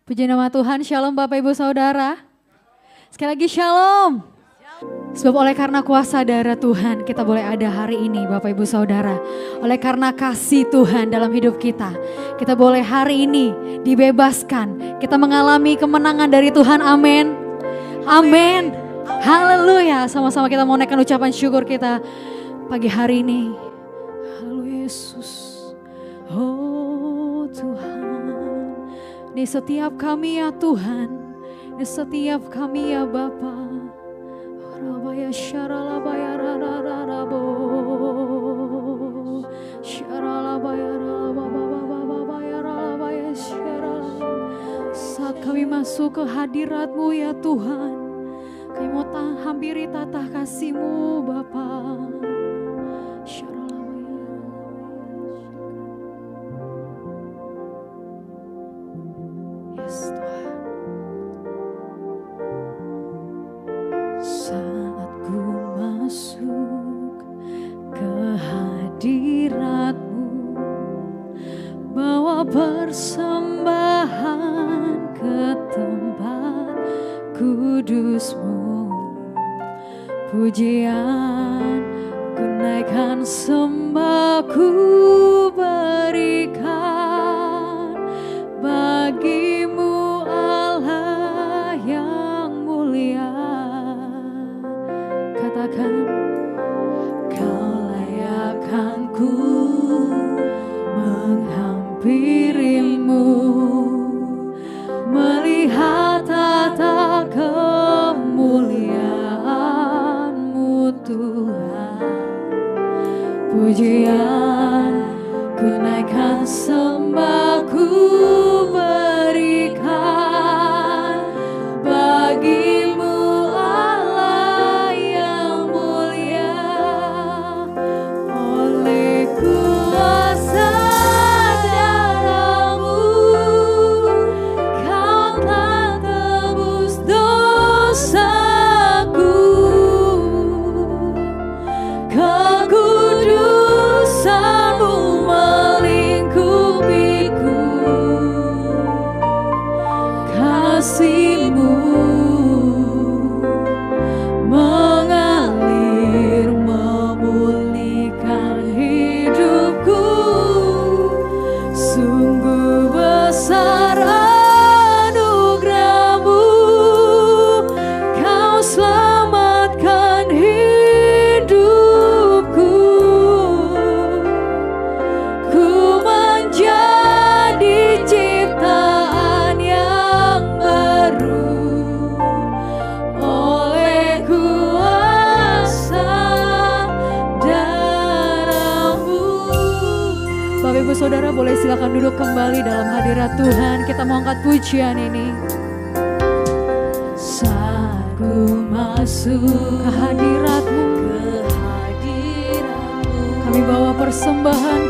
Puji nama Tuhan, shalom Bapak Ibu Saudara. Sekali lagi shalom. Sebab oleh karena kuasa darah Tuhan kita boleh ada hari ini Bapak Ibu Saudara. Oleh karena kasih Tuhan dalam hidup kita, kita boleh hari ini dibebaskan. Kita mengalami kemenangan dari Tuhan, amin. Amin. Haleluya. Sama-sama kita mau naikkan ucapan syukur kita pagi hari ini. Haleluya Yesus. Oh Tuhan. Di setiap kami ya Tuhan, di setiap kami ya Bapa. Rabaya syaralabaya rarararabo, syaralabaya rarababababaya rarabaya syaralabaya. Saat kami masuk ke hadirat-Mu ya Tuhan, kami mau hampiri tatah kasih-Mu Bapa. Saat ku masuk ke hadirat-Mu, bawa persembahan ke tempat kudus-Mu, pujian ku naikkan, sembah ku berikan bagi-Mu Allah yang mulia. Katakan, Kau layakkan ku menghampiri-Mu, melihat tata kemuliaan-Mu Tuhan. Pujian ku naikkan, sembah ku berikan bagi-Mu Allah yang mulia. Oleh kuasa darah-Mu Kau telah tebus dosaku, kekudusan-Mu melingkupiku, kasih-Mu mengalir memulihkan hidupku. Sungguh besar anugerah-Mu, Kau selamatkan hidupku. Ku menjadi ciptaan yang baru oleh kuasa darah-Mu. Bapak Ibu Saudara boleh silakan duduk kembali dalam hadirat Tuhan. Kita mau angkat pujian ini. Saat ku masuk ke hadirat-Mu, kami bawa persembahan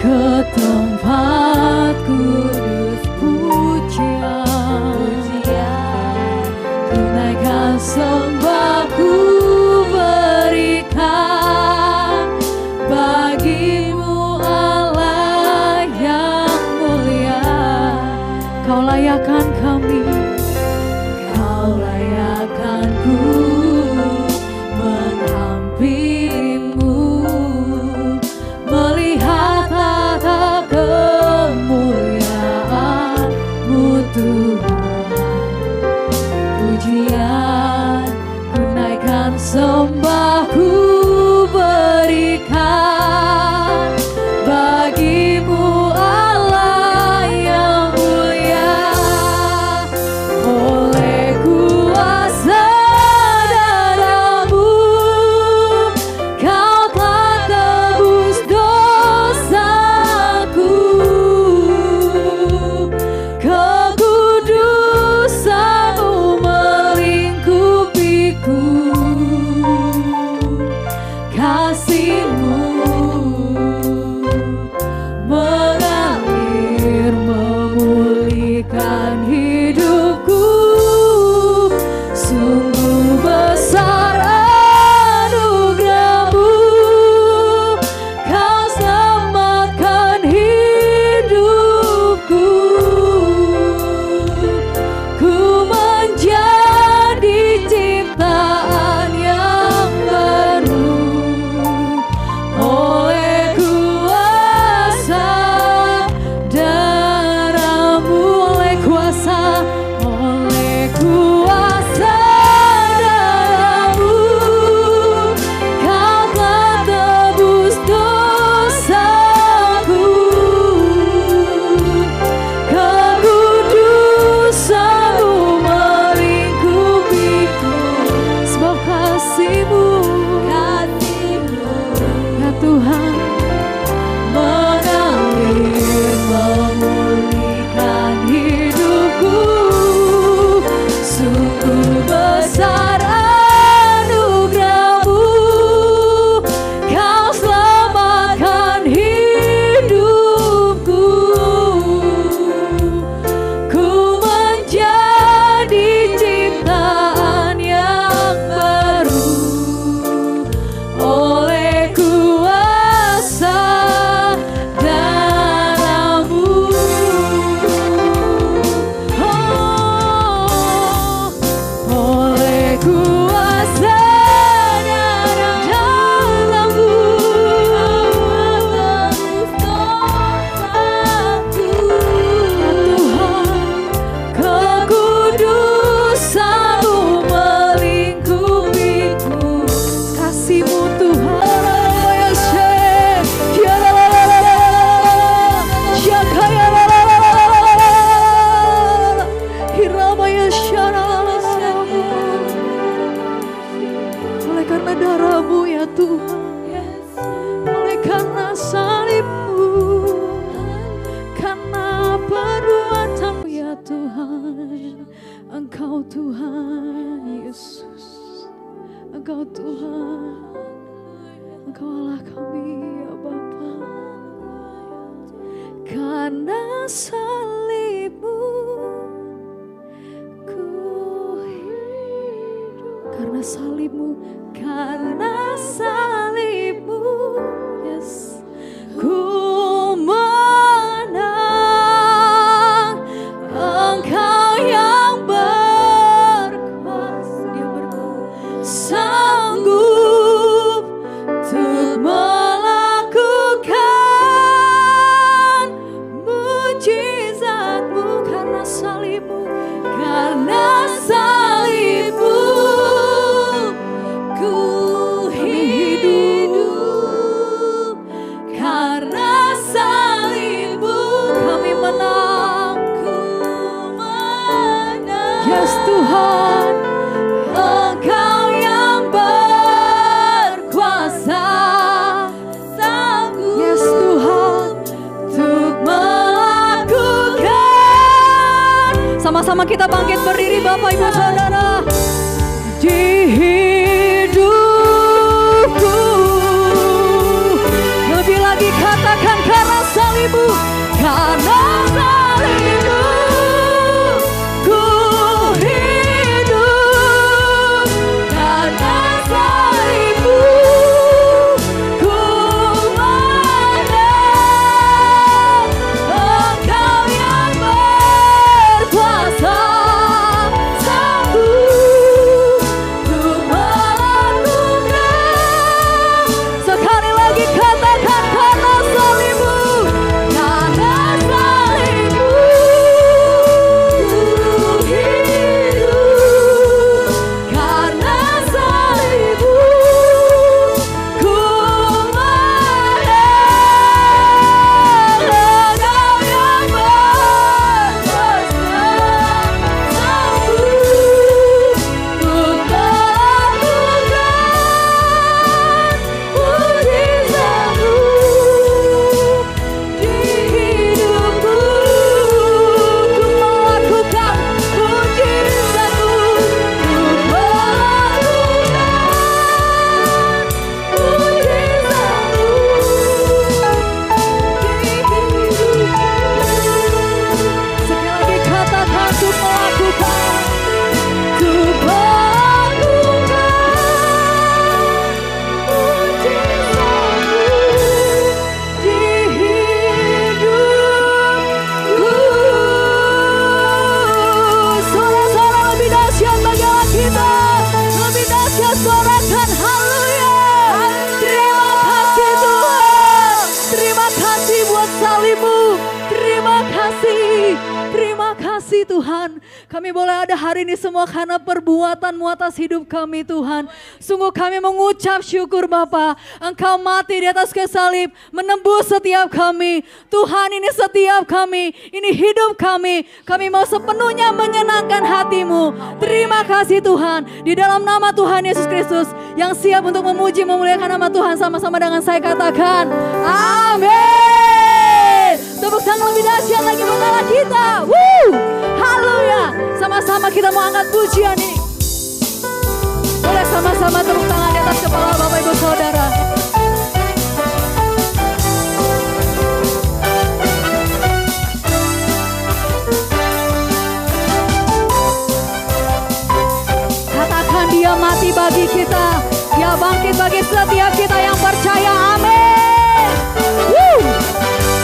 ke tempat kudus, pujian ku naikkan, sembah ku berikan bagi-Mu Allah yang mulia. Kau layakkan kami, Kau layakkan ku menghampiri-Mu, melihat tata kemuliaan-Mu Tuhan mengalir memulihkan hidupku. Sungguh besar anugerah-Mu, Kau selamatkan hidupku. Ku menjadi ciptaan yang baru oleh kuasa darah-Mu. Oleh kuasa darah-Mu, Tuhan, kekudusan-Mu melingkupiku. Kasih-Mu Tuhan, oleh karena darah-Mu ya Tuhan, oleh karena salib-Mu, karena perbuatan-Mu ya Tuhan. Engkau Tuhan Yesus, Engkau Tuhan, Engkau Allah kami ya Bapa. Karena salib-Mu ku hidup, karena salib-Mu, karena salib-Mu, yes, ku menang. Engkau yang berkuasa, Dia berkuasa, sanggup untuk melakukan mujizat-Mu. Karena salib-Mu, karena salib-Mu ku hidup. Karena salib-Mu kami menang, ku menang. Yes Tuhan, Engkau yang berkuasa, sanggup, yes Tuhan, untuk melakukan. Sama-sama kita bangkit berdiri Bapak Ibu Saudara. Di hidupku, lebih lagi katakan karena salib-Mu, karena salib-Mu ku hidup. Karena salib-Mu ku menang. Engkau yang berkuasa, sanggup untuk melakukan. Sekali lagi katakan karena salib-Mu, karena salib-Mu kasih Tuhan. Kami boleh ada hari ini semua karena perbuatan-Mu atas hidup kami Tuhan. Sungguh kami mengucap syukur Bapa. Engkau mati di atas kayu salib, menembus setiap kami. Tuhan, ini setiap kami, ini hidup kami. Kami mau sepenuhnya menyenangkan hati-Mu. Terima kasih Tuhan. Di dalam nama Tuhan Yesus Kristus yang siap untuk memuji memuliakan nama Tuhan, sama-sama dengan saya katakan amin. Tepuk tangan lebih dahsyat lagi buat Allah kita. Haleluya. Sama-sama kita mau angkat pujian ini. Boleh sama-sama tepuk tangan di atas kepala Bapak Ibu Saudara. Katakan dia mati bagi kita, dia bangkit bagi setiap kita yang percaya. Amin.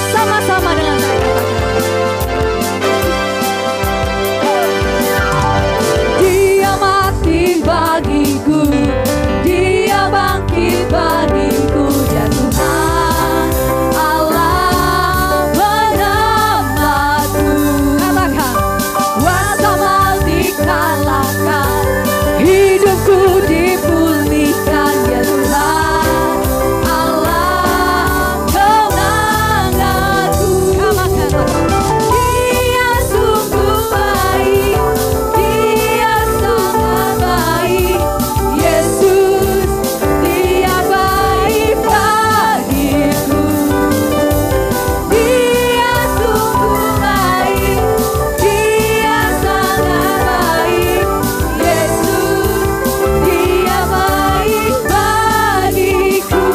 Sama-sama dengan saya katakan. Dia mati bagiku, dia bangkit bagiku, ya Tuhan Allah penamaku. Katakan, kuasa maut dikalahkan, hidupku dipulihkan, ya Tuhan Allah kemenanganku. Dia sungguh baik, dia sangat baik, Yesus dia baik bagiku. Dia sungguh baik, dia sangat baik, Yesus dia baik bagiku.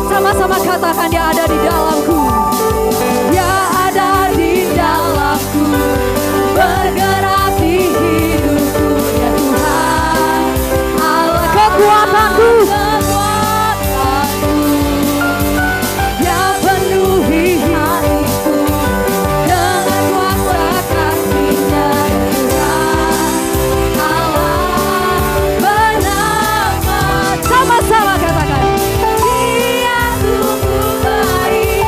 Sama-sama katakan, dia ada di dalamku, dia ada di dalamku, bergerak di hidupku, ya Tuhan Allah kekuatanku, yang penuhi hatiku dengan kuasa kasih-Nya, Tuhan Allah penamaku. Sama-sama katakan, dia sungguh baik,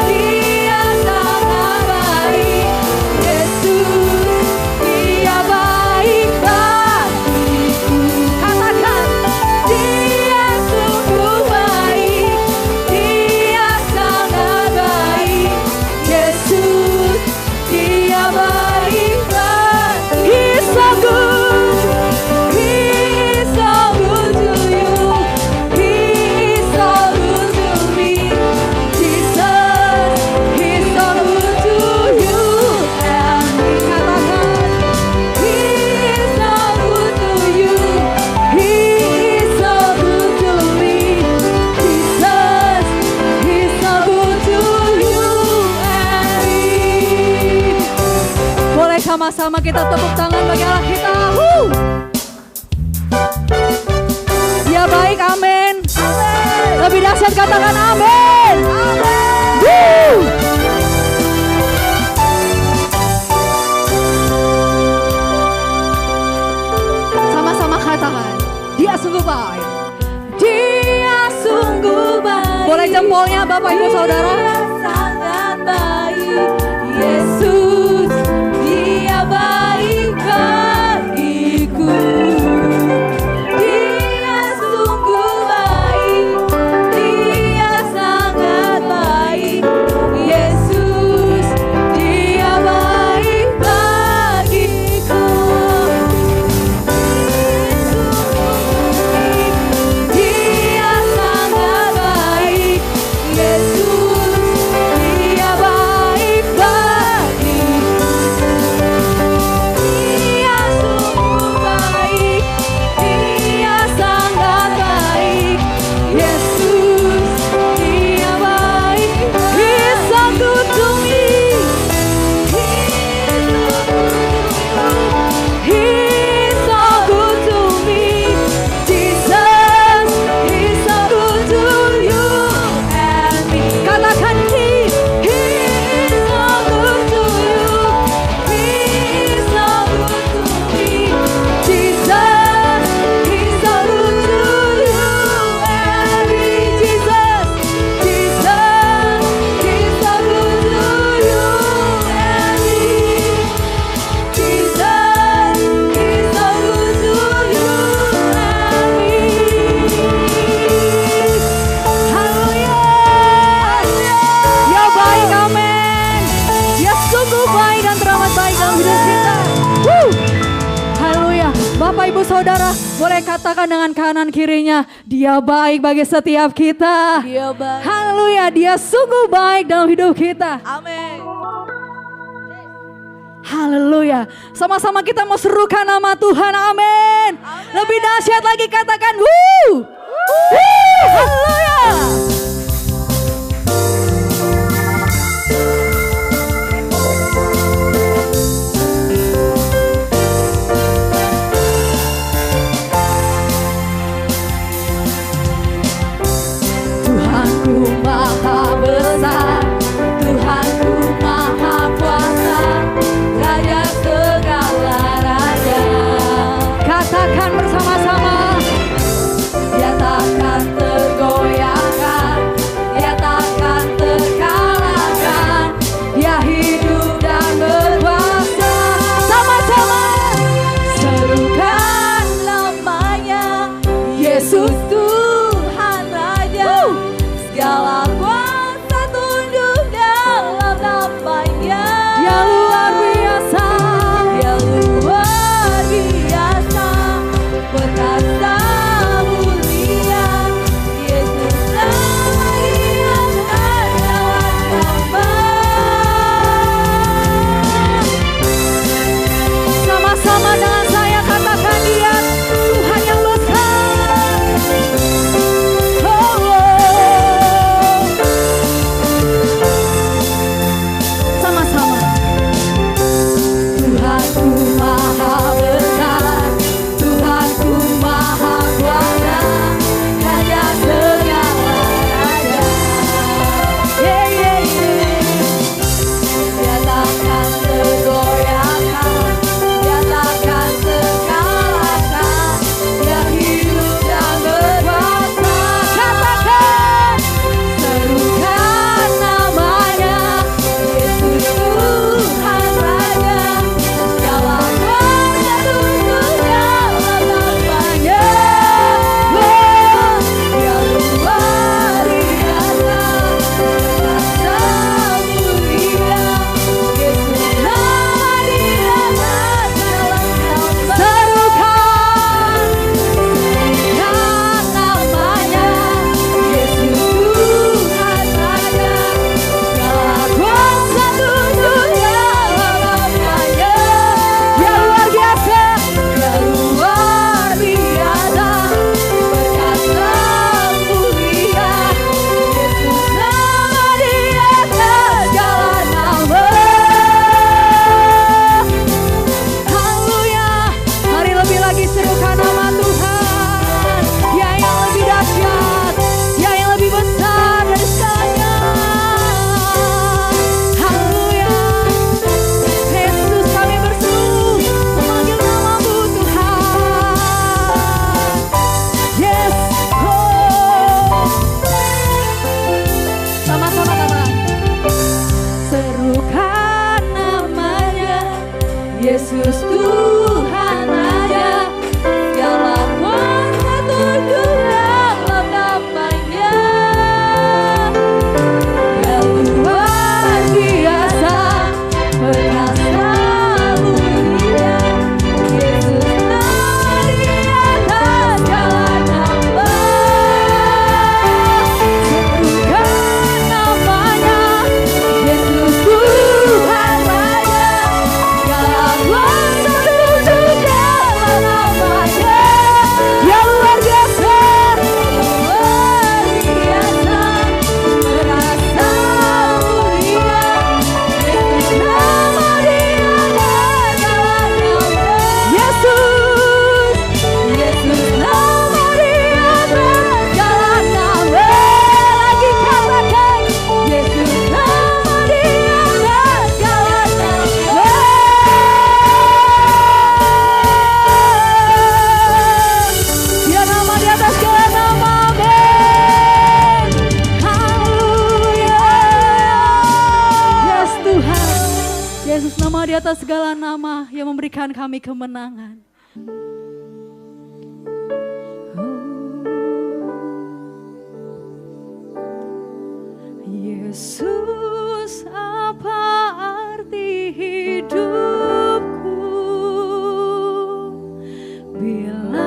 dia sangat baik, Yesus dia baik bagiku. Katakan, dia sungguh baik, dia sangat baik, Yesus dia baik bagiku. He's so good, He's so good to you, He's so good to me, Jesus, He's so good to you and me. Katakan, He's so good to you, He's so good to me, Jesus, He's so good to you and me. Boleh sama-sama kita tepuk tangan bagi Allah kita. Dia baik, amin. Lebih dahsyat katakan amin. Sama-sama katakan, dia sungguh baik, dia sungguh baik. Boleh jempolnya Bapak Ibu Saudara. Dia sangat baik, Yesus dia baik bagiku. Dia sungguh baik, dia sangat baik, Yesus dia baik bagiku. Dia sangat baik, Yesus dia baik bagiku. saudara boleh katakan dengan kanan kirinya, Dia baik bagi setiap kita. Dia baik. Haleluya, Dia sungguh baik dalam hidup kita. Amin. Haleluya. Sama-sama kita mau serukan nama Tuhan. Amin. Lebih dahsyat lagi katakan wuh. Haleluya. Tuhanku maha besar, Tuhanku maha kuasa, Raja segala raja. Katakan bersama-sama, Dia takkan tergoyahkan, Dia takkan terkalahkan, Dia hidup dan berkuasa. Sama-sama serukan namanya, Yesus Tuhan Raja. Segala kuasa tunduk dalam namanya. Dia luar biasa, Dia luar biasa, perkasa mulia. Yesus nama Dia adalah nama. Sama-sama dengan saya katakan Dia Tuhan yang besar. Sama-sama. Tuhanku maha besar, Tuhanku maha kuasa, Raja segala raja. Yeah, yeah, yeah. Dia takkan tergoyahkan, Dia takkan terkalahkan, Dia hidup dan berkuasa. Katakan, serukan namanya, Yesus Tuhan Raja. Segala kuasa tunduk dalam namanya. Dia luar biasa, perkasa mulia. Yesus nama Dia adalah nama. Serukan namanya, Yesus Tuhan Raja. Segala kuasa tunduk dalam namanya. Dia luar biasa, Dia luar biasa, perkasa mulia. Yesus nama Dia segala nama. Haleluya. Mari lebih lagi serukan nama Tuhan. Dia yang lebih dahsyat, Dia yang lebih besar dari segalanya. Haleluya. Yesus, kami berseru memanggil nama-Mu Tuhan. Yes. Oh. Sama-sama katakan. Serukan namanya, Yesus Tuhan Raja. Segala kuasa tunduk dalam namanya. Dia luar biasa, perkasa mulia. Yesus nama Dia atas segala nama. Serukan namanya, Yesus Tuhan Raja. Segala kuasa tunduk dalam namanya. Dia luar biasa, luar biasa, perkasa mulia. Yesus nama Dia adalah nama. Yesus, Yesus nama Dia adalah segala nama. Lagi katakan, Yesus nama Dia adalah segala nama. Dia nama di atas segala nama. Amin. Haleluya. Yes Tuhan. Yesus nama di atas segala nama yang memberikan kami kemenangan. Yesus, apa arti hidupku bila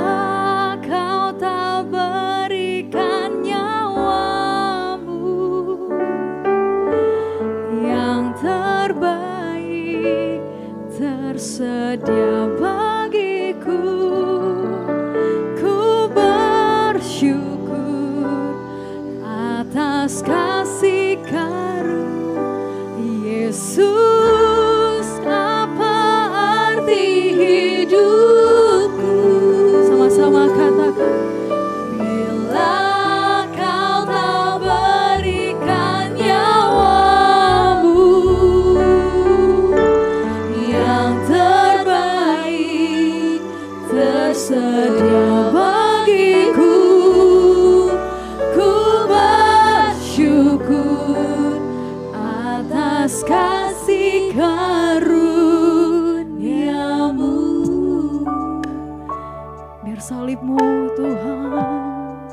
atas kasih karunia Yesus, apa arti hidupku? Sama-sama katakan, bila kau tak berikan nyawamu yang terbaik tersedia bagiku, ku bersyukur atas kasih karuniamu. Biar salibmu Tuhan,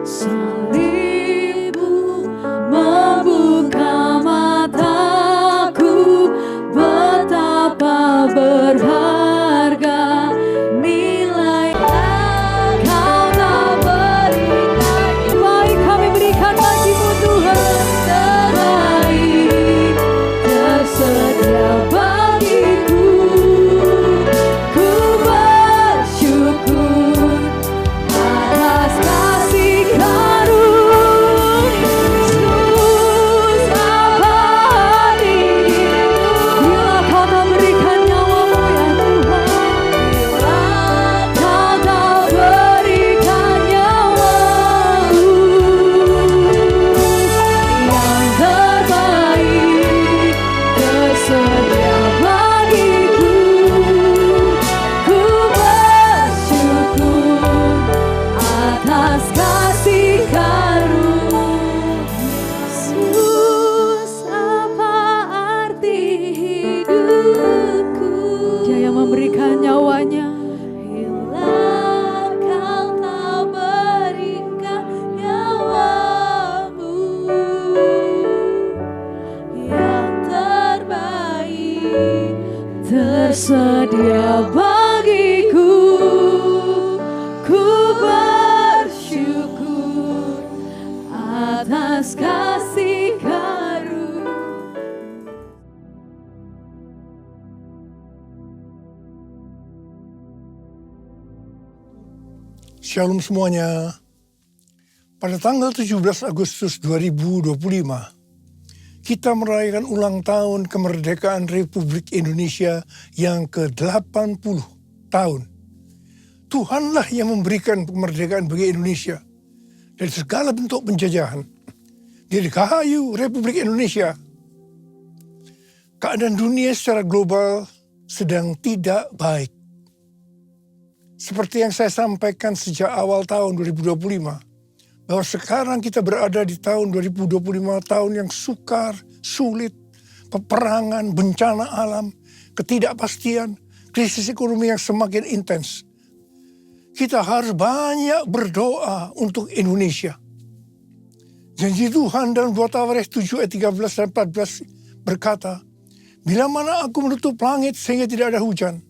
salibmu membuka mataku, betapa berharga nilai kau tak berikan. Baik kami berikan bagimu Tuhan, terbaik tersedia bagiku, ku bersyukur atas kasih karunia Yesus, apa arti bila kau tak berikan nyawamu ya Tuhan, bila kau tak berikan nyawamu yang terbaik tersedia bagiku, ku bersyukur atas kasih karunia Yesus, apa arti hidupku? Dia yang memberikan nyawanya. Bila kau tak berikan nyawamu yang terbaik tersedia bagiku, ku bersyukur atas kasih karunia. Shalom semuanya. Pada tanggal 17 Agustus 2025, kita merayakan ulang tahun kemerdekaan Republik Indonesia yang ke-80 tahun. Tuhanlah yang memberikan kemerdekaan bagi Indonesia dari segala bentuk penjajahan. Dirgahayu Republik Indonesia. Keadaan dunia secara global sedang tidak baik. Seperti yang saya sampaikan sejak awal tahun 2025, bahwa sekarang kita berada di tahun 2025, tahun yang sukar, sulit, peperangan, bencana alam, ketidakpastian, krisis ekonomi yang semakin intens. Kita harus banyak berdoa untuk Indonesia. Janji Tuhan dalam 2 Tawarikh 7 ayat 13 dan 14 berkata, bila mana aku menutup langit sehingga tidak ada hujan,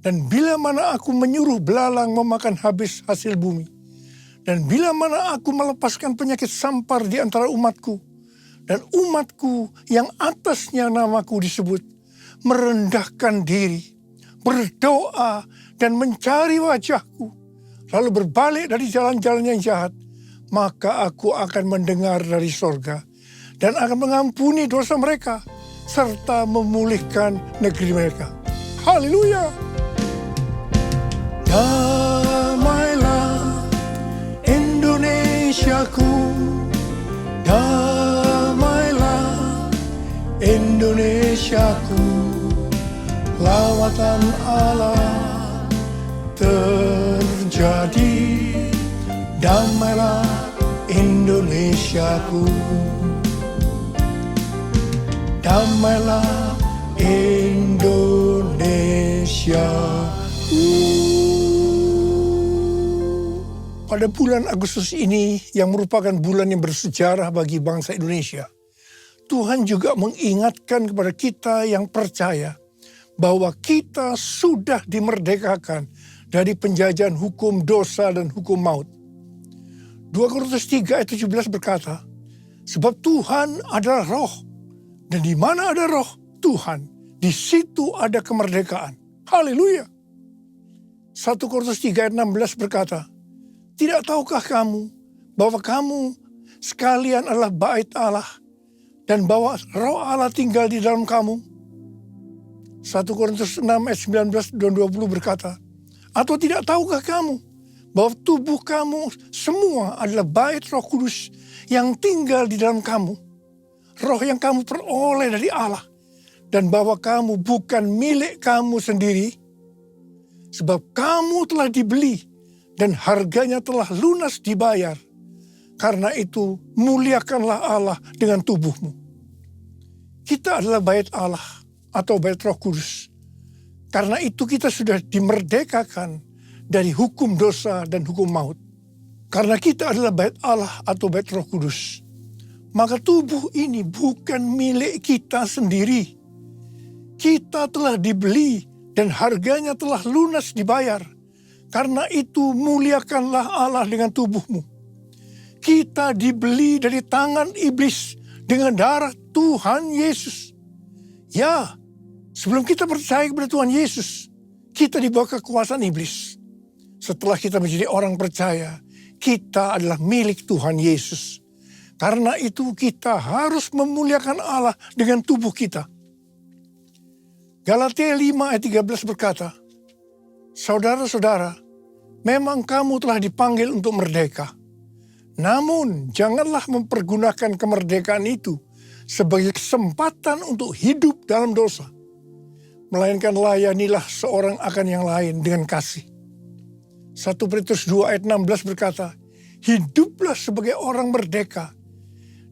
dan bila mana aku menyuruh belalang memakan habis hasil bumi, dan bila mana aku melepaskan penyakit sampar di antara umatku, dan umatku yang atasnya namaku disebut, merendahkan diri, berdoa dan mencari wajahku, lalu berbalik dari jalan-jalan yang jahat, maka aku akan mendengar dari sorga dan akan mengampuni dosa mereka serta memulihkan negeri mereka. Haleluya! Damailah Indonesiaku, damailah Indonesiaku, lawatan Allah terjadi, damailah Indonesiaku, damailah Indonesiaku. Pada bulan Agustus ini yang merupakan bulan yang bersejarah bagi bangsa Indonesia, Tuhan juga mengingatkan kepada kita yang percaya bahwa kita sudah dimerdekakan dari penjajahan hukum dosa dan hukum maut. 2 Korintus 3 ayat 17 berkata, sebab Tuhan adalah roh, dan di mana ada roh Tuhan, di situ ada kemerdekaan. Haleluya. 1 Korintus 3 ayat 16 berkata, tidak tahukah kamu bahwa kamu sekalian adalah bait Allah dan bahwa Roh Allah tinggal di dalam kamu. 1 Korintus 6 ayat 19 dan 20 berkata, atau tidak tahukah kamu bahwa tubuh kamu semua adalah bait Roh Kudus yang tinggal di dalam kamu, roh yang kamu peroleh dari Allah, dan bahwa kamu bukan milik kamu sendiri, sebab kamu telah dibeli dan harganya telah lunas dibayar. Karena itu muliakanlah Allah dengan tubuhmu. Kita adalah bait Allah atau bait Roh Kudus. Karena itu kita sudah dimerdekakan dari hukum dosa dan hukum maut. Karena kita adalah bait Allah atau bait Roh Kudus, maka tubuh ini bukan milik kita sendiri. Kita telah dibeli dan harganya telah lunas dibayar. Karena itu muliakanlah Allah dengan tubuhmu. Kita dibeli dari tangan iblis dengan darah Tuhan Yesus. Ya, sebelum kita percaya kepada Tuhan Yesus, kita dibawa kekuasaan iblis. Setelah kita menjadi orang percaya, kita adalah milik Tuhan Yesus. Karena itu kita harus memuliakan Allah dengan tubuh kita. Galatia 5 ayat 13 berkata, saudara-saudara, memang kamu telah dipanggil untuk merdeka. Namun janganlah mempergunakan kemerdekaan itu sebagai kesempatan untuk hidup dalam dosa. Melainkan layanilah seorang akan yang lain dengan kasih. 1 Petrus 2 ayat 16 berkata, hiduplah sebagai orang merdeka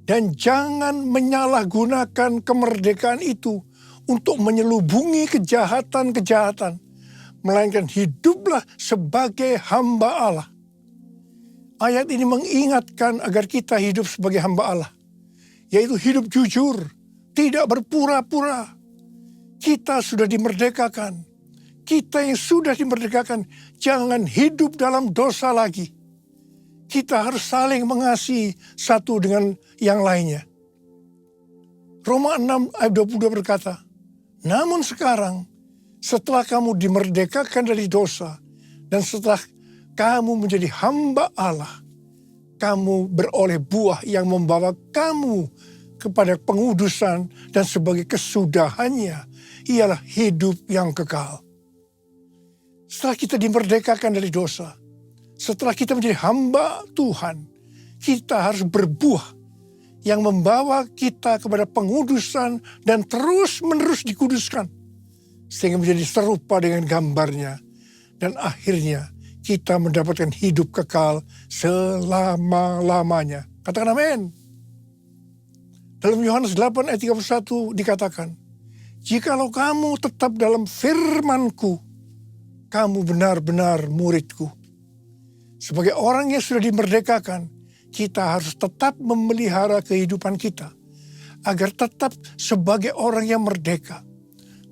dan jangan menyalahgunakan kemerdekaan itu untuk menyelubungi kejahatan-kejahatan, melainkan hiduplah sebagai hamba Allah. Ayat ini mengingatkan agar kita hidup sebagai hamba Allah, yaitu hidup jujur, tidak berpura-pura. Kita sudah dimerdekakan. Kita yang sudah dimerdekakan, jangan hidup dalam dosa lagi. Kita harus saling mengasihi satu dengan yang lainnya. Roma 6 ayat 22 berkata, namun sekarang setelah kamu dimerdekakan dari dosa dan setelah kamu menjadi hamba Allah, kamu beroleh buah yang membawa kamu kepada pengudusan dan sebagai kesudahannya ialah hidup yang kekal. Setelah kita dimerdekakan dari dosa, setelah kita menjadi hamba Tuhan, kita harus berbuah yang membawa kita kepada pengudusan dan terus-menerus dikuduskan. Sehingga menjadi serupa dengan gambarnya. Dan akhirnya kita mendapatkan hidup kekal selama-lamanya. Katakan amin. Dalam Yohanes 8 ayat 31 dikatakan, jikalau kamu tetap dalam firman-Ku, kamu benar-benar murid-Ku. Sebagai orang yang sudah dimerdekakan, kita harus tetap memelihara kehidupan kita agar tetap sebagai orang yang merdeka.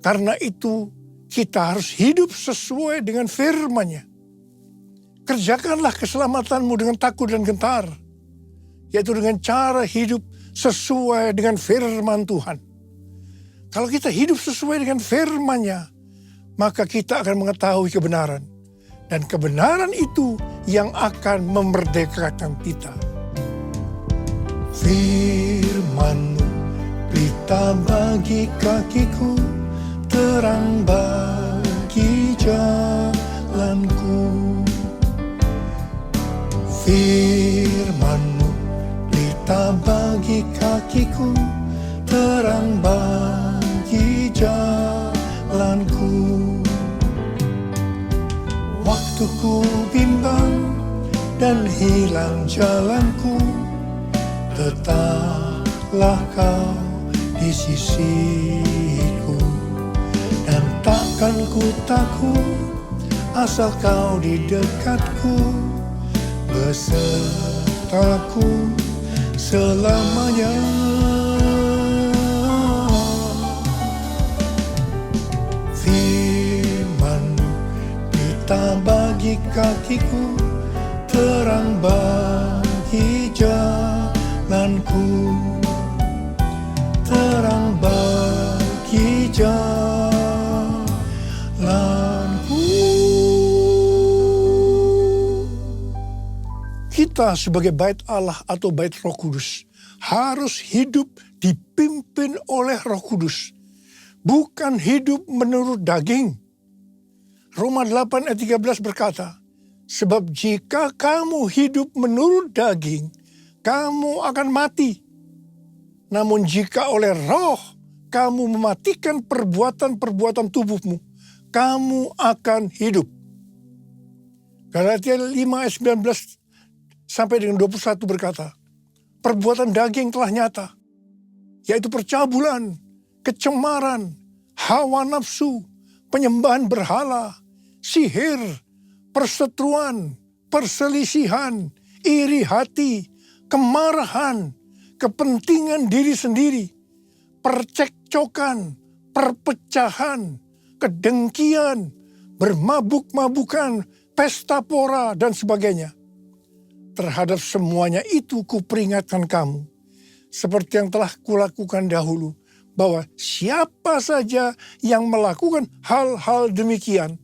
Karena itu kita harus hidup sesuai dengan firman-Nya. Kerjakanlah keselamatanmu dengan takut dan gentar, yaitu dengan cara hidup sesuai dengan firman Tuhan. Kalau kita hidup sesuai dengan firman-Nya, maka kita akan mengetahui kebenaran. Dan kebenaran itu yang akan memerdekakan kita. Firman-Mu berita bagi kakiku, terang bagi jalanku. Firman-Mu berita bagi kakiku, terang bagi jalanku. Waktuku bimbang dan hilang jalanku, tetaplah Kau di sisiku. Dan takkan ku takut asal Kau di dekatku, besertaku selamanya. Bagi kakiku, terang bagi jalanku, terang bagi jalanku. kita sebagai bait Allah atau bait Roh Kudus harus hidup dipimpin oleh Roh Kudus. Bukan hidup menurut daging. Roma 8 ayat 13 berkata, sebab jika kamu hidup menurut daging, kamu akan mati. Namun jika oleh roh kamu mematikan perbuatan-perbuatan tubuhmu, kamu akan hidup. Galatia 5 ayat 19 sampai dengan 21 berkata, perbuatan daging telah nyata, yaitu percabulan, kecemaran, hawa nafsu, penyembahan berhala, sihir, perseteruan, perselisihan, iri hati, kemarahan, kepentingan diri sendiri, percekcokan, perpecahan, kedengkian, bermabuk-mabukan, pesta pora, dan sebagainya. Terhadap semuanya itu kuperingatkan kamu, seperti yang telah kulakukan dahulu, bahwa siapa saja yang melakukan hal-hal demikian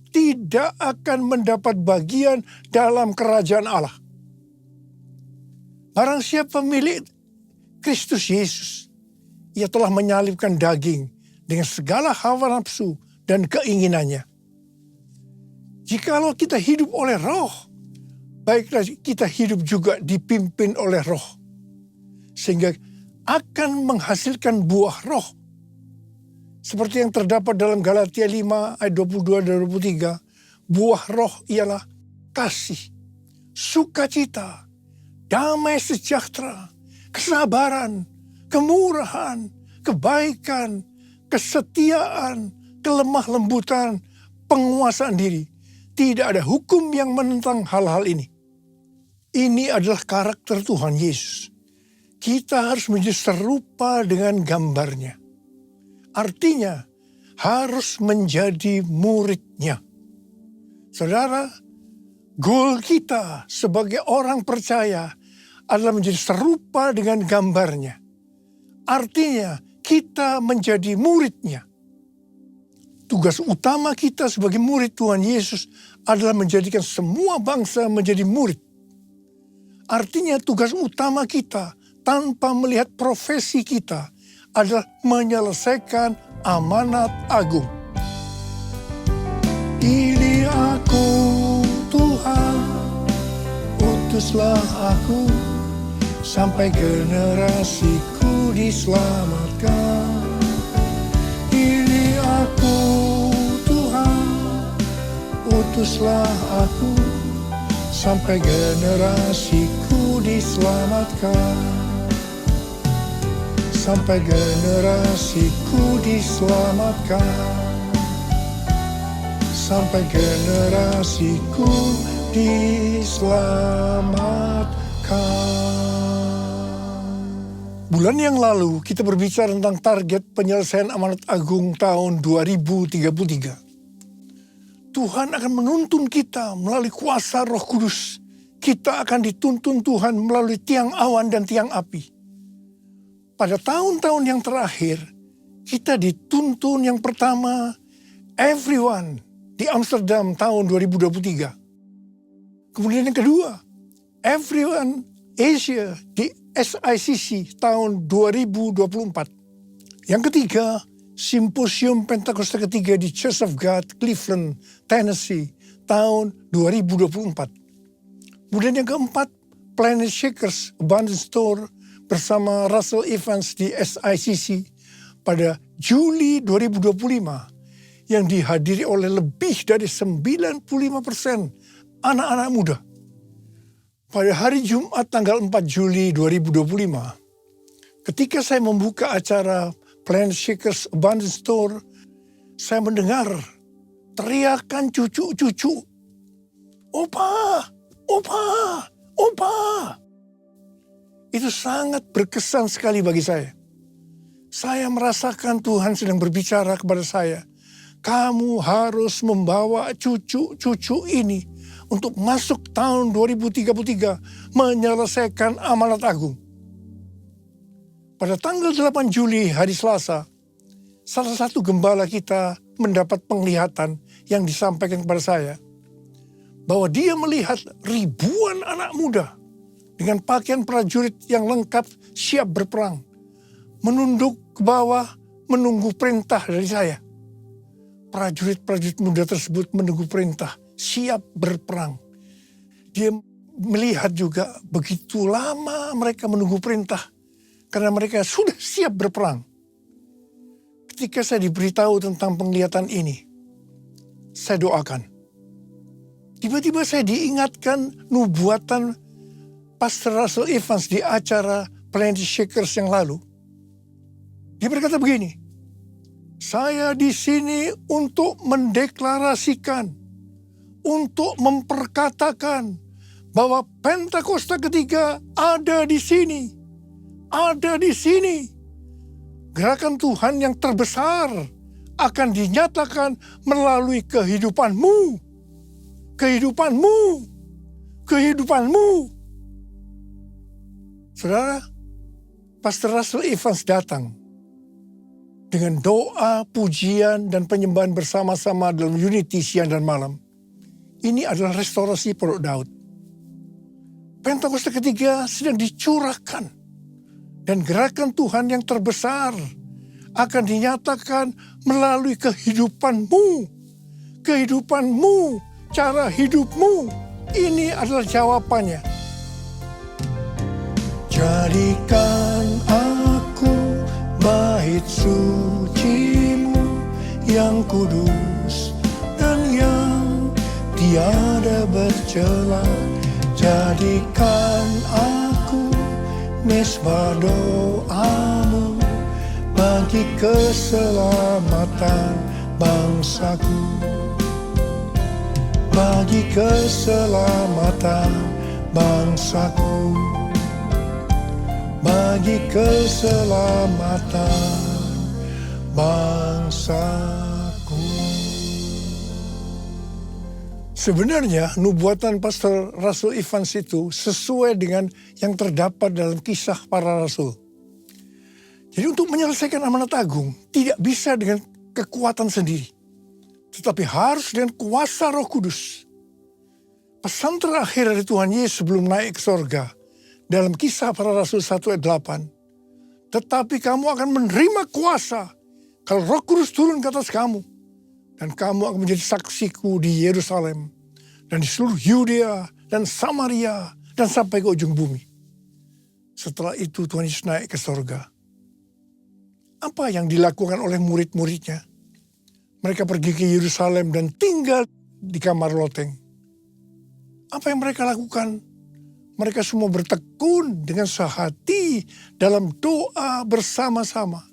tidak akan mendapat bagian dalam kerajaan Allah. Barang siapa milik Kristus Yesus, ia telah menyalibkan daging dengan segala hawa nafsu dan keinginannya. Jikalau kita hidup oleh roh, baiklah kita hidup juga dipimpin oleh roh. Sehingga akan menghasilkan buah roh. Seperti yang terdapat dalam Galatia 5 ayat 22 dan 23. Buah roh ialah kasih, sukacita, damai sejahtera, kesabaran, kemurahan, kebaikan, kesetiaan, kelemah lembutan, penguasaan diri. Tidak ada hukum yang menentang hal-hal ini. Ini adalah karakter Tuhan Yesus. Kita harus menjadi serupa dengan gambarnya. Artinya harus menjadi muridnya. Saudara, goal kita sebagai orang percaya adalah menjadi serupa dengan gambarnya. Artinya kita menjadi muridnya. Tugas utama kita sebagai murid Tuhan Yesus adalah menjadikan semua bangsa menjadi murid. Artinya tugas utama kita tanpa melihat profesi kita adalah menyelesaikan amanat agung. Pilih aku Tuhan, utuslah aku, sampai generasiku diselamatkan. Pilih aku Tuhan, utuslah aku, sampai generasiku diselamatkan. Sampai generasiku diselamatkan. Sampai generasiku diselamatkan. Bulan yang lalu kita berbicara tentang target penyelesaian amanat agung tahun 2033. Tuhan akan menuntun kita melalui kuasa Roh Kudus. Kita akan dituntun Tuhan melalui tiang awan dan tiang api. Pada tahun-tahun yang terakhir, kita dituntun yang pertama, everyone di Amsterdam tahun 2023. Kemudian yang kedua, everyone Asia di SICC tahun 2024. Yang ketiga, Simposium Pentakosta ketiga di Church of God, Cleveland, Tennessee tahun 2024. Kemudian yang keempat, Planet Shakers Abundance Store bersama Russell Evans di SICC pada Juli 2025 yang dihadiri oleh lebih dari 95% anak-anak muda. Pada hari Jumat tanggal 4 Juli 2025, ketika saya membuka acara Planet Shakers Abundance Store, saya mendengar teriakan cucu-cucu, "Opa, opa, opa." Itu sangat berkesan sekali bagi saya. Saya merasakan Tuhan sedang berbicara kepada saya. Kamu harus membawa cucu-cucu ini untuk masuk tahun 2033 menyelesaikan amanat agung. Pada tanggal 8 Juli hari Selasa, salah satu gembala kita mendapat penglihatan yang disampaikan kepada saya. Bahwa dia melihat ribuan anak muda dengan pakaian prajurit yang lengkap siap berperang. Menunduk ke bawah menunggu perintah dari saya. Prajurit-prajurit muda tersebut menunggu perintah, siap berperang. Dia melihat juga begitu lama mereka menunggu perintah karena mereka sudah siap berperang. Ketika saya diberitahu tentang penglihatan ini, saya doakan. Tiba-tiba saya diingatkan nubuatan Pastor Russell Evans di acara Planet Shakers yang lalu. Dia berkata begini, saya di sini untuk mendeklarasikan, untuk memperkatakan bahwa Pentakosta ketiga ada di sini. Ada di sini. Gerakan Tuhan yang terbesar akan dinyatakan melalui kehidupanmu. Kehidupanmu. Kehidupanmu. Saudara, Pastor Russell Evans datang dengan doa, pujian, dan penyembahan bersama-sama dalam unity siang dan malam. Ini adalah restorasi Pondok Daud. Pentakosta ketiga sedang dicurahkan. Dan gerakan Tuhan yang terbesar akan dinyatakan melalui kehidupanmu. Kehidupanmu, cara hidupmu. Ini adalah jawabannya. Jadikan aku bait sucimu yang kudus dan yang tiada bercela. Jadikan aku mesbah doamu bagi keselamatan bangsaku. Bagi keselamatan bangsaku. Bagi keselamatan bangsaku. Sebenarnya nubuatan Pastor Russell Evans itu sesuai dengan yang terdapat dalam Kisah Para Rasul. Jadi untuk menyelesaikan amanat agung tidak bisa dengan kekuatan sendiri. Tetapi harus dengan kuasa Roh Kudus. Pesan terakhir dari Tuhan Yesus sebelum naik ke sorga dalam Kisah Para Rasul 1 ayat 8. Tetapi kamu akan menerima kuasa kalau Roh Kudus turun ke atas kamu. Dan kamu akan menjadi saksiku di Yerusalem dan di seluruh Yudea dan Samaria dan sampai ke ujung bumi. Setelah itu Tuhan Yesus naik ke sorga. Apa yang dilakukan oleh murid-muridnya? Mereka pergi ke Yerusalem dan tinggal di kamar loteng. Apa yang mereka lakukan? Mereka semua bertekun dengan sehati dalam doa bersama-sama.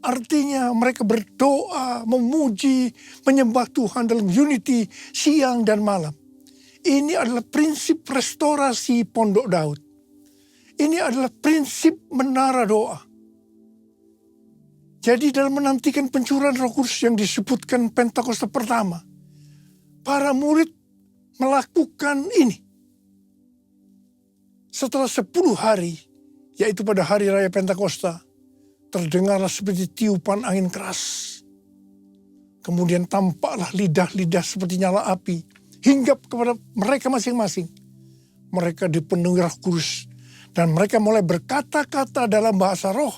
Artinya mereka berdoa, memuji, menyembah Tuhan dalam unity siang dan malam. Ini adalah prinsip restorasi Pondok Daud. Ini adalah prinsip menara doa. Jadi dalam menantikan pencurahan Roh Kudus yang disebutkan Pentakosta pertama, para murid melakukan ini. Setelah 10 hari, yaitu pada hari raya Pentakosta, terdengarlah seperti tiupan angin keras. Kemudian tampaklah lidah-lidah seperti nyala api, hinggap kepada mereka masing-masing. Mereka dipenuhi Roh Kudus, dan mereka mulai berkata-kata dalam bahasa roh.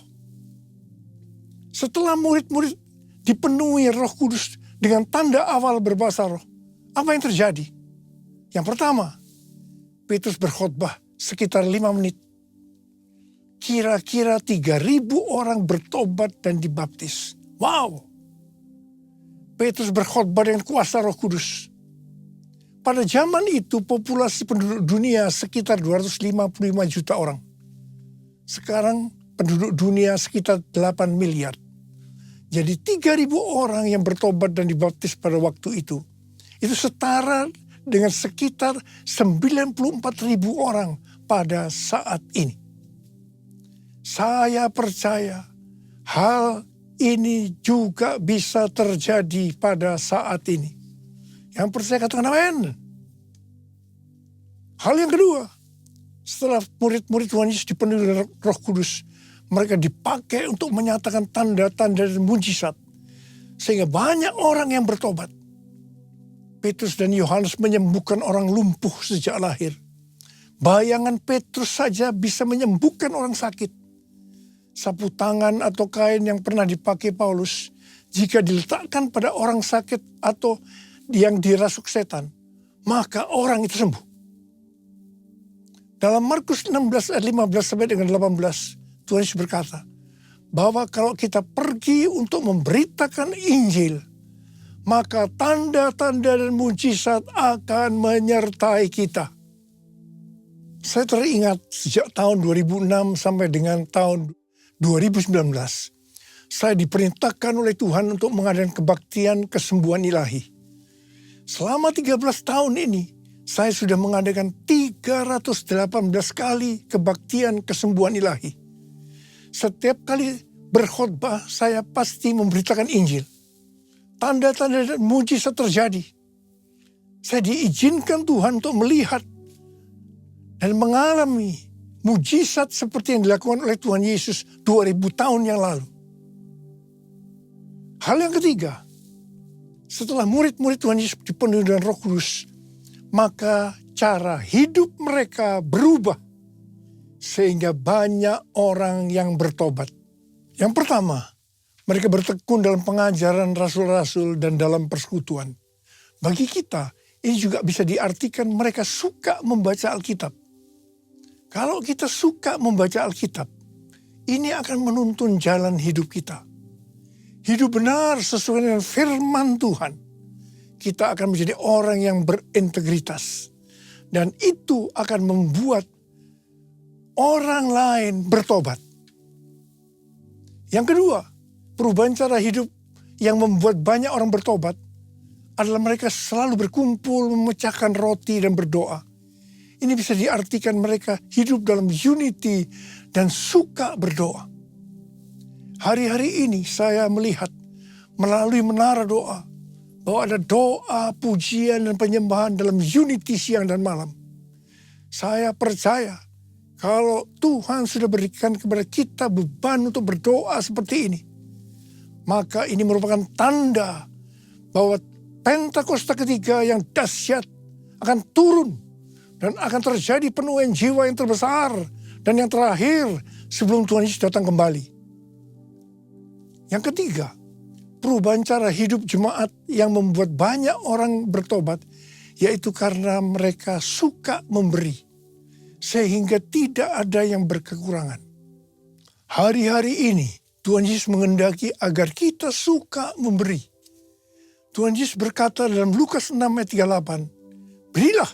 Setelah murid-murid dipenuhi Roh Kudus dengan tanda awal berbahasa roh, apa yang terjadi? Yang pertama, Petrus berkhotbah sekitar 5 menit. Kira-kira 3.000 orang bertobat dan dibaptis. Wow! Petrus berkhotbah dengan kuasa Roh Kudus. Pada zaman itu populasi penduduk dunia sekitar 255 juta orang. Sekarang penduduk dunia sekitar 8 miliar. Jadi 3.000 orang yang bertobat dan dibaptis pada waktu itu. Itu setara dengan sekitar 94.000 orang pada saat ini. Saya percaya hal ini juga bisa terjadi pada saat ini. Yang percaya katakan amin. Hal yang kedua, setelah murid-murid Tuhan Yesus dipenuhi dengan Roh Kudus, mereka dipakai untuk menyatakan tanda-tanda dan mujizat. Sehingga banyak orang yang bertobat. Petrus dan Yohanes menyembuhkan orang lumpuh sejak lahir. Bayangan Petrus saja bisa menyembuhkan orang sakit. Sapu tangan atau kain yang pernah dipakai Paulus, jika diletakkan pada orang sakit atau yang dirasuk setan, maka orang itu sembuh. Dalam Markus 16 ayat 15 sampai dengan 18, Tuhan Yesus berkata, bahwa kalau kita pergi untuk memberitakan Injil, maka tanda-tanda dan mujizat akan menyertai kita. Saya teringat sejak tahun 2006 sampai dengan tahun 2019, saya diperintahkan oleh Tuhan untuk mengadakan kebaktian kesembuhan ilahi. Selama 13 tahun ini, saya sudah mengadakan 318 kali kebaktian kesembuhan ilahi. Setiap kali berkhotbah, saya pasti memberitakan Injil. Tanda-tanda dan mujizat terjadi. Saya diizinkan Tuhan untuk melihat dan mengalami mujizat seperti yang dilakukan oleh Tuhan Yesus 2000 tahun yang lalu. Hal yang ketiga, setelah murid-murid Tuhan Yesus dipenuhi dengan Roh Kudus, maka cara hidup mereka berubah sehingga banyak orang yang bertobat. Yang pertama, mereka bertekun dalam pengajaran rasul-rasul dan dalam persekutuan. Bagi kita, ini juga bisa diartikan mereka suka membaca Alkitab. Kalau kita suka membaca Alkitab, ini akan menuntun jalan hidup kita. Hidup benar sesuai dengan firman Tuhan. Kita akan menjadi orang yang berintegritas. Dan itu akan membuat orang lain bertobat. Yang kedua, perubahan cara hidup yang membuat banyak orang bertobat adalah mereka selalu berkumpul, memecahkan roti dan berdoa. Ini bisa diartikan mereka hidup dalam unity dan suka berdoa. Hari-hari ini saya melihat melalui menara doa bahwa ada doa, pujian dan penyembahan dalam unity siang dan malam. Saya percaya kalau Tuhan sudah berikan kepada kita beban untuk berdoa seperti ini, maka ini merupakan tanda bahwa Pentakosta ketiga yang dahsyat akan turun. Dan akan terjadi penuaian jiwa yang terbesar dan yang terakhir sebelum Tuhan Yesus datang kembali. Yang ketiga, perubahan cara hidup jemaat yang membuat banyak orang bertobat, yaitu karena mereka suka memberi, sehingga tidak ada yang berkekurangan. Hari-hari ini Tuhan Yesus menghendaki agar kita suka memberi. Tuhan Yesus berkata dalam Lukas 6 ayat 38, berilah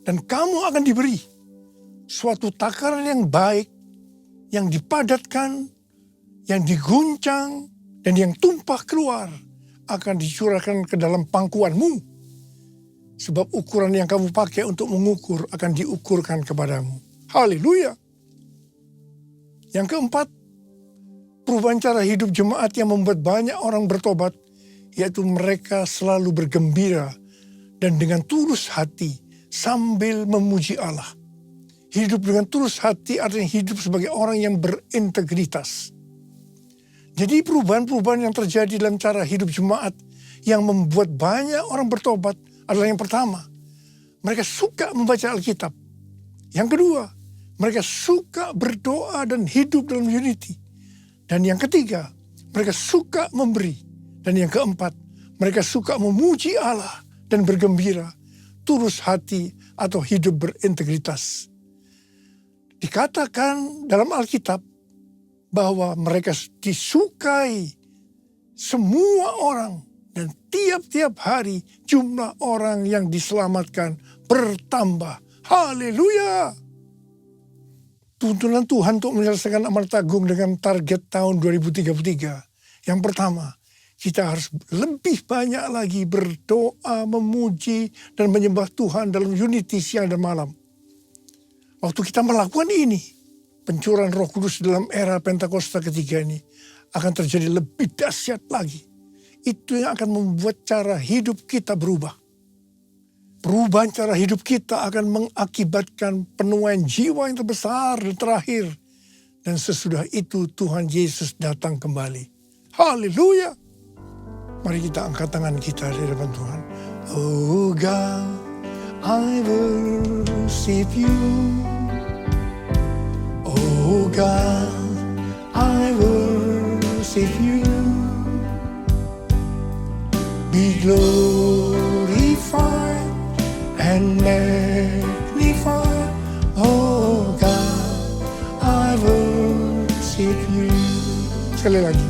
dan kamu akan diberi suatu takaran yang baik, yang dipadatkan, yang diguncang, dan yang tumpah keluar akan dicurahkan ke dalam pangkuanmu. Sebab ukuran yang kamu pakai untuk mengukur akan diukurkan kepadamu. Haleluya. Yang keempat, perubahan cara hidup jemaat yang membuat banyak orang bertobat, yaitu mereka selalu bergembira dan dengan tulus hati sambil memuji Allah. Hidup dengan tulus hati artinya hidup sebagai orang yang berintegritas. Jadi perubahan-perubahan yang terjadi dalam cara hidup jemaat yang membuat banyak orang bertobat adalah yang pertama, mereka suka membaca Alkitab. Yang kedua, mereka suka berdoa dan hidup dalam unity. Dan yang ketiga, mereka suka memberi. Dan yang keempat, mereka suka memuji Allah dan bergembira, tulus hati atau hidup berintegritas. Dikatakan dalam Alkitab bahwa mereka disukai semua orang dan tiap-tiap hari jumlah orang yang diselamatkan bertambah. Haleluya! Tuntunan Tuhan untuk menyelesaikan amal agung dengan target tahun 2033. Yang pertama, kita harus lebih banyak lagi berdoa, memuji, dan menyembah Tuhan dalam unity siang dan malam. Waktu kita melakukan ini, pencurahan Roh Kudus dalam era Pentakosta ketiga ini akan terjadi lebih dahsyat lagi. Itu yang akan membuat cara hidup kita berubah. Perubahan cara hidup kita akan mengakibatkan penuaian jiwa yang terbesar dan terakhir. Dan sesudah itu Tuhan Yesus datang kembali. Haleluya! Mari kita angkat tangan kita di depan Tuhan. Oh God, I worship you. Oh God, I worship you. Be glorified and magnified. Oh God, I worship you. Sekali lagi.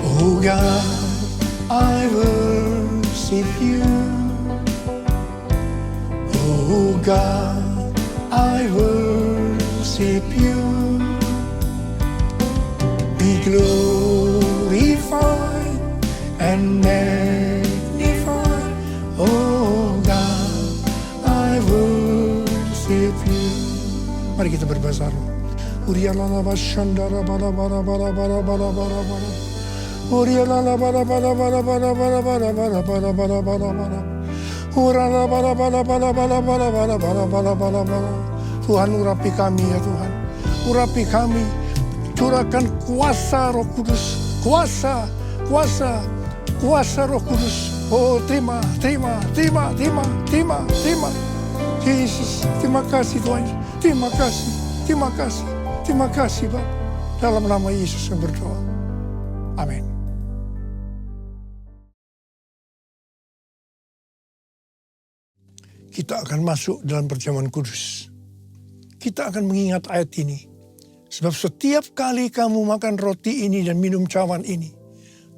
Oh God, I worship you. Oh God, I worship you. Be glorified and magnified. Oh God, I worship you. Mari kita berbahasa roh. Urialala bashandara bara bara bara bara bara bara bara. Urialala bara bara bara bara bara bara bara bara bara bara bara. Urala bara bara bara bara bara bara bara bara bara bara. Tuhan urapi kami ya Tuhan. Urapi kami. Curahkan kuasa Roh Kudus. Kuasa, kuasa, kuasa Roh Kudus. Oh terima, terima, terima, terima, terima, terima. Yesus, terima kasih Tuhan. Terima kasih, terima kasih, terima kasih Bapa. Dalam nama Yesus yang berdoa. Amin. Kita akan masuk dalam perjamuan kudus. Kita akan mengingat ayat ini. Sebab setiap kali kamu makan roti ini dan minum cawan ini,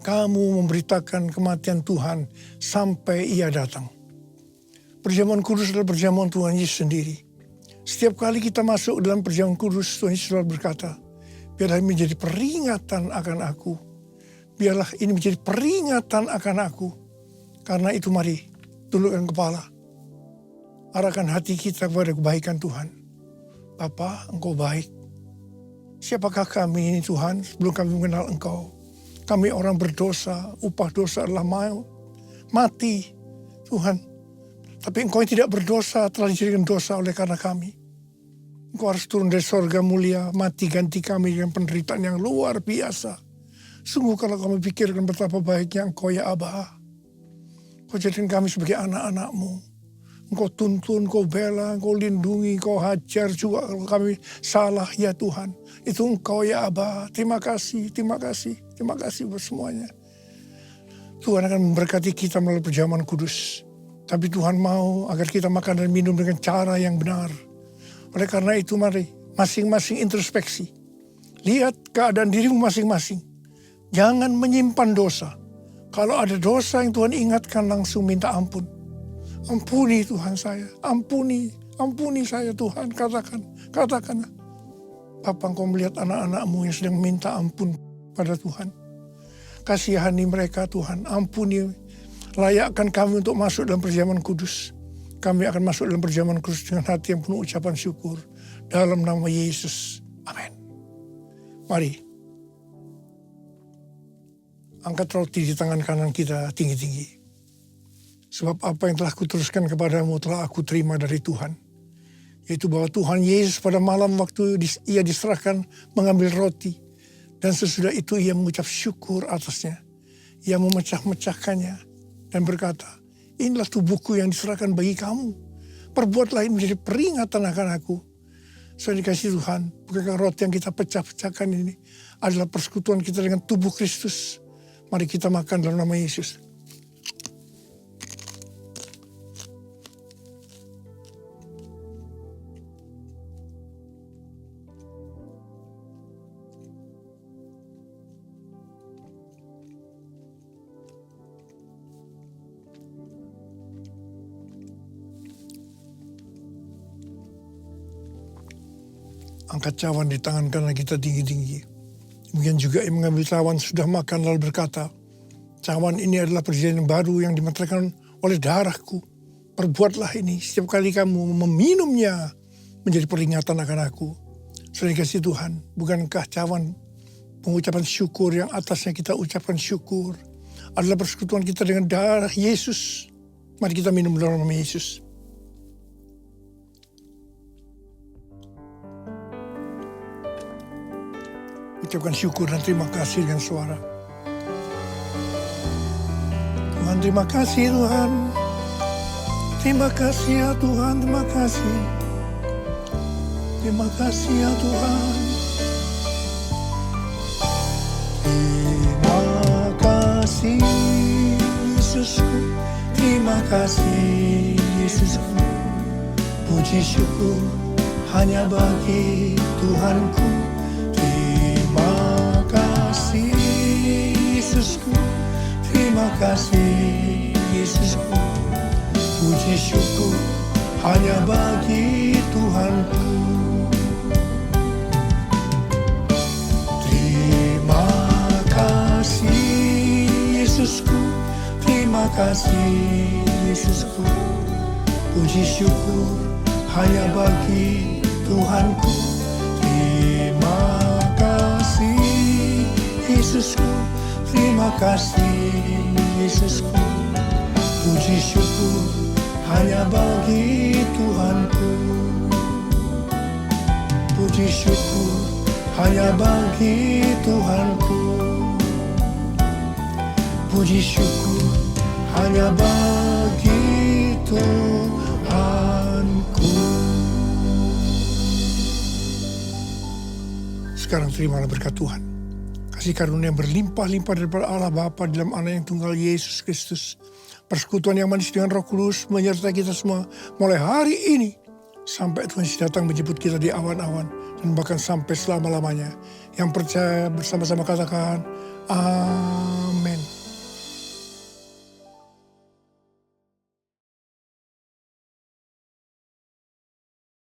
kamu memberitakan kematian Tuhan sampai Ia datang. Perjamuan kudus adalah perjamuan Tuhan Yesus sendiri. Setiap kali kita masuk dalam perjamuan kudus, Tuhan Yesus selalu berkata, biarlah ini menjadi peringatan akan aku. Biarlah ini menjadi peringatan akan aku. Karena itu mari, tundukkan kepala. Arahkan hati kita kepada kebaikan Tuhan. Bapa, Engkau baik. Siapakah kami ini Tuhan sebelum kami mengenal Engkau? Kami orang berdosa, upah dosa adalah mati Tuhan. Tapi Engkau yang tidak berdosa telah dijadikan dosa oleh karena kami. Engkau harus turun dari sorga mulia, mati ganti kami dengan penderitaan yang luar biasa. Sungguh kalau kami pikirkan betapa baiknya Engkau ya Aba. Engkau jadikan kami sebagai anak-anak-Mu. Engkau tuntun, Engkau bela, Engkau lindungi, Engkau hajar juga kalau kami salah ya Tuhan. Itu Engkau ya Aba. Terima kasih, terima kasih, terima kasih buat semuanya. Tuhan akan memberkati kita melalui perjamuan kudus. Tapi Tuhan mau agar kita makan dan minum dengan cara yang benar. Oleh karena itu mari masing-masing introspeksi. Lihat keadaan dirimu masing-masing. Jangan menyimpan dosa. Kalau ada dosa yang Tuhan ingatkan langsung minta ampun. Ampuni Tuhan saya, ampuni saya Tuhan, katakan. Bapa, Engkau melihat anak-anak-Mu yang sedang minta ampun pada Tuhan. Kasihani mereka Tuhan, ampuni, layakkan kami untuk masuk dalam perjamuan kudus. Kami akan masuk dalam perjamuan kudus dengan hati yang penuh ucapan syukur. Dalam nama Yesus, amin. Mari, angkat roti di tangan kanan kita tinggi-tinggi. Sebab apa yang telah kuteruskan kepadamu telah aku terima dari Tuhan. Yaitu bahwa Tuhan Yesus pada malam waktu Ia diserahkan mengambil roti. Dan sesudah itu Ia mengucap syukur atasnya. Ia memecah-mecahkannya dan berkata, inilah tubuhku yang diserahkan bagi kamu. Perbuatlah ini menjadi peringatan akan aku. Saya dikasih Tuhan, bukankah roti yang kita pecah-pecahkan ini adalah persekutuan kita dengan tubuh Kristus. Mari kita makan dalam nama Yesus. Angkat cawan di tangan kanan kita tinggi-tinggi. Demikian juga yang mengambil cawan sudah makan lalu berkata, cawan ini adalah perjanjian baru yang dimeteraikan oleh darahku. Perbuatlah ini setiap kali kamu meminumnya menjadi peringatan akan aku. Saudara kasih Tuhan, bukankah cawan pengucapan syukur yang atasnya kita ucapkan syukur adalah persekutuan kita dengan darah Yesus. Mari kita minum dalam nama Yesus. Ucapkan syukur dan terima kasih dengan suara. Tuhan, terima kasih Tuhan. Terima kasih ya Tuhan, terima kasih. Terima kasih ya Tuhan. Terima kasih Yesusku, terima kasih Yesusku. Puji syukur hanya bagi Tuhanku. Terima kasih Yesusku, terima kasih Yesusku. Puji syukur hanya bagi Tuhanku. Terima kasih Yesusku, terima kasih Yesusku. Puji syukur hanya bagi Tuhanku. Terima kasih Yesusku, terima kasih Yesusku. Puji syukur hanya bagi Tuhanku. Puji syukur hanya bagi Tuhanku. Puji syukur hanya bagi Tuhanku. Sekarang terimalah berkat Tuhan. Kasih karunia yang berlimpah-limpah daripada Allah Bapa dalam Anak yang tunggal Yesus Kristus. Persekutuan yang manis dengan Roh Kudus menyertai kita semua mulai hari ini sampai Tuhan Yesus datang menjemput kita di awan-awan dan bahkan sampai selama-lamanya. Yang percaya bersama-sama katakan amin.